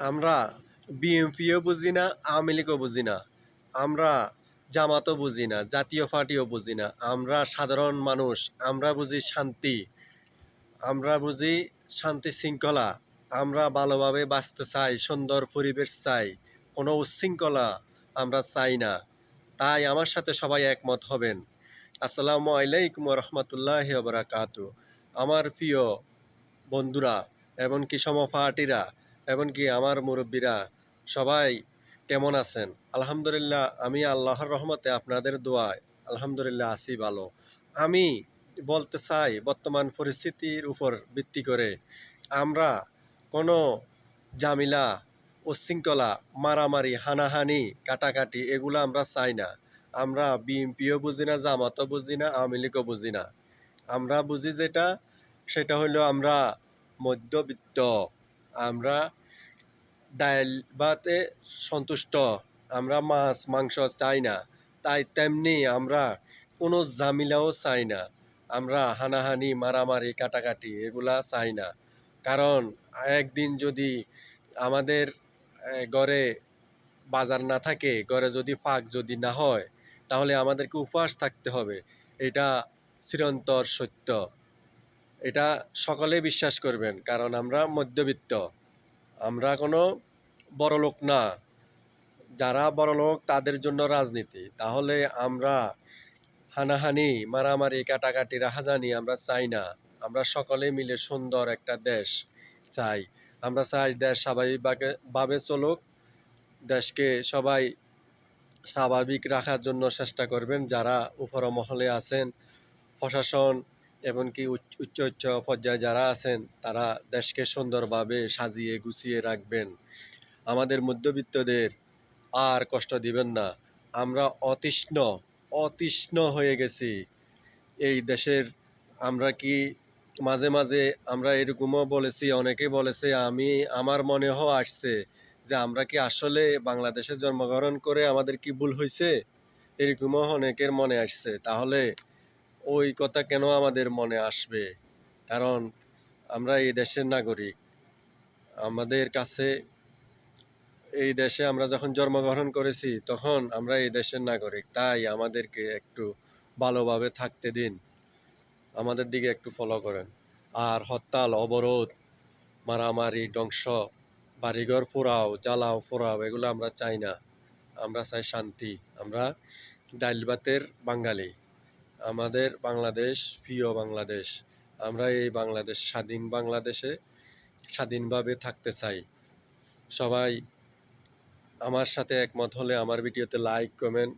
আমরা বিএনপিও বুঝি না, আওয়ামী লীগও বুঝি না, আমরা জামাতও বুঝি না, জাতীয় পার্টিও বুঝি না। আমরা সাধারণ মানুষ, আমরা বুঝি শান্তি, আমরা বুঝি শান্তি শৃঙ্খলা। আমরা ভালোভাবে বাঁচতে চাই, সুন্দর পরিবেশ চাই, কোনো উচ্ছৃঙ্খলা আমরা চাই না। তাই আমার সাথে সবাই একমত হবেন। আসসালামু আলাইকুম রহমতুল্লাহ বারাকাতু। আমার প্রিয় বন্ধুরা, এমনকি সমপার্টিরা, এমনকি আমার মুরব্বীরা, সবাই কেমন আছেন? আলহামদুলিল্লাহ, আমি আল্লাহর রহমতে আপনাদের দোয়ায় আলহামদুলিল্লাহ আছি ভালো। আমি বলতে চাই, বর্তমান পরিস্থিতির উপর ভিত্তি করে আমরা কোনো ঝামেলা, উচ্ছৃঙ্খলা, মারামারি, হানাহানি, কাটাকাটি এগুলো আমরা চাই না। আমরা বিএনপিও বুঝি না, জামাতও বুঝি না, আওয়ামী লীগও বুঝি না। আমরা বুঝি যেটা, সেটা হলো আমরা মধ্যবিত্ত। আমরা ডাল ভাতে সন্তুষ্ট। আমরা মাছ মাংস চাই না। তাই তেমনি আমরা কোনো ঝামেলাও চাই না। আমরা হানাহানি, মারামারি, কাটাকাটি এগুলা চাই না। কারণ একদিন যদি আমাদের ঘরে বাজার না থাকে, ঘরে যদি পাক যদি না হয়, তাহলে আমাদেরকে উপবাস থাকতে হবে। এটা চিরন্তর সত্য। এটা সকলে বিশ্বাস করবেন, কারণ আমরা মধ্যবিত্ত। আমরা কোনো বড়লোক না। যারা বড়লোক তাদের জন্য রাজনীতি। তাহলে আমরা হানাহানি, মারামারি, কাটাকাটি, রাহাজানি আমরা চাই না। আমরা সকলে মিলে সুন্দর একটা দেশ চাই। আমরা চাই দেশ স্বাভাবিকভাবে চলুক। দেশকে সবাই স্বাভাবিক রাখার জন্য চেষ্টা করবেন যারা উপর মহলে আছেন, প্রশাসন, এমনকি উচ্চ উচ্চ পর্যায়ে যারা আছেন, তারা দেশকে সুন্দরভাবে সাজিয়ে গুছিয়ে রাখবেন। আমাদের মধ্যবিত্তদের আর কষ্ট দিবেন না। আমরা অতৃষ্ণ অতৃষ্ণ হয়ে গেছি এই দেশের। আমরা কি মাঝে মাঝে আমরা এরকমও বলেছি, অনেকে বলেছে, আমার মনেও আসছে যে আমরা কি আসলে বাংলাদেশে জন্মগ্রহণ করে আমাদের কি ভুল হয়েছে, এরকমও অনেকের মনে আসছে। তাহলে ওই কথা কেন আমাদের মনে আসবে? কারণ আমরা এই দেশের নাগরিক। আমাদের কাছে এই দেশে আমরা যখন জন্মগ্রহণ করেছি তখন আমরা এই দেশের নাগরিক। তাই আমাদেরকে একটু ভালোভাবে থাকতে দিন, আমাদের দিকে একটু ফলো করেন। আর হরতাল, অবরোধ, মারামারি, ধ্বংস, বাড়িঘর পোড়াও, জ্বালাও পোড়াও এগুলো আমরা চাই না। আমরা চাই শান্তি। আমরা ডাইল ভাতের বাঙালি। আমাদের বাংলাদেশ প্রিয় বাংলাদেশ। আমরা এই বাংলাদেশ, স্বাধীন বাংলাদেশে স্বাধীনভাবে থাকতে চাই। সবাই আমার সাথে একমত হলে আমার ভিডিওতে লাইক, কমেন্ট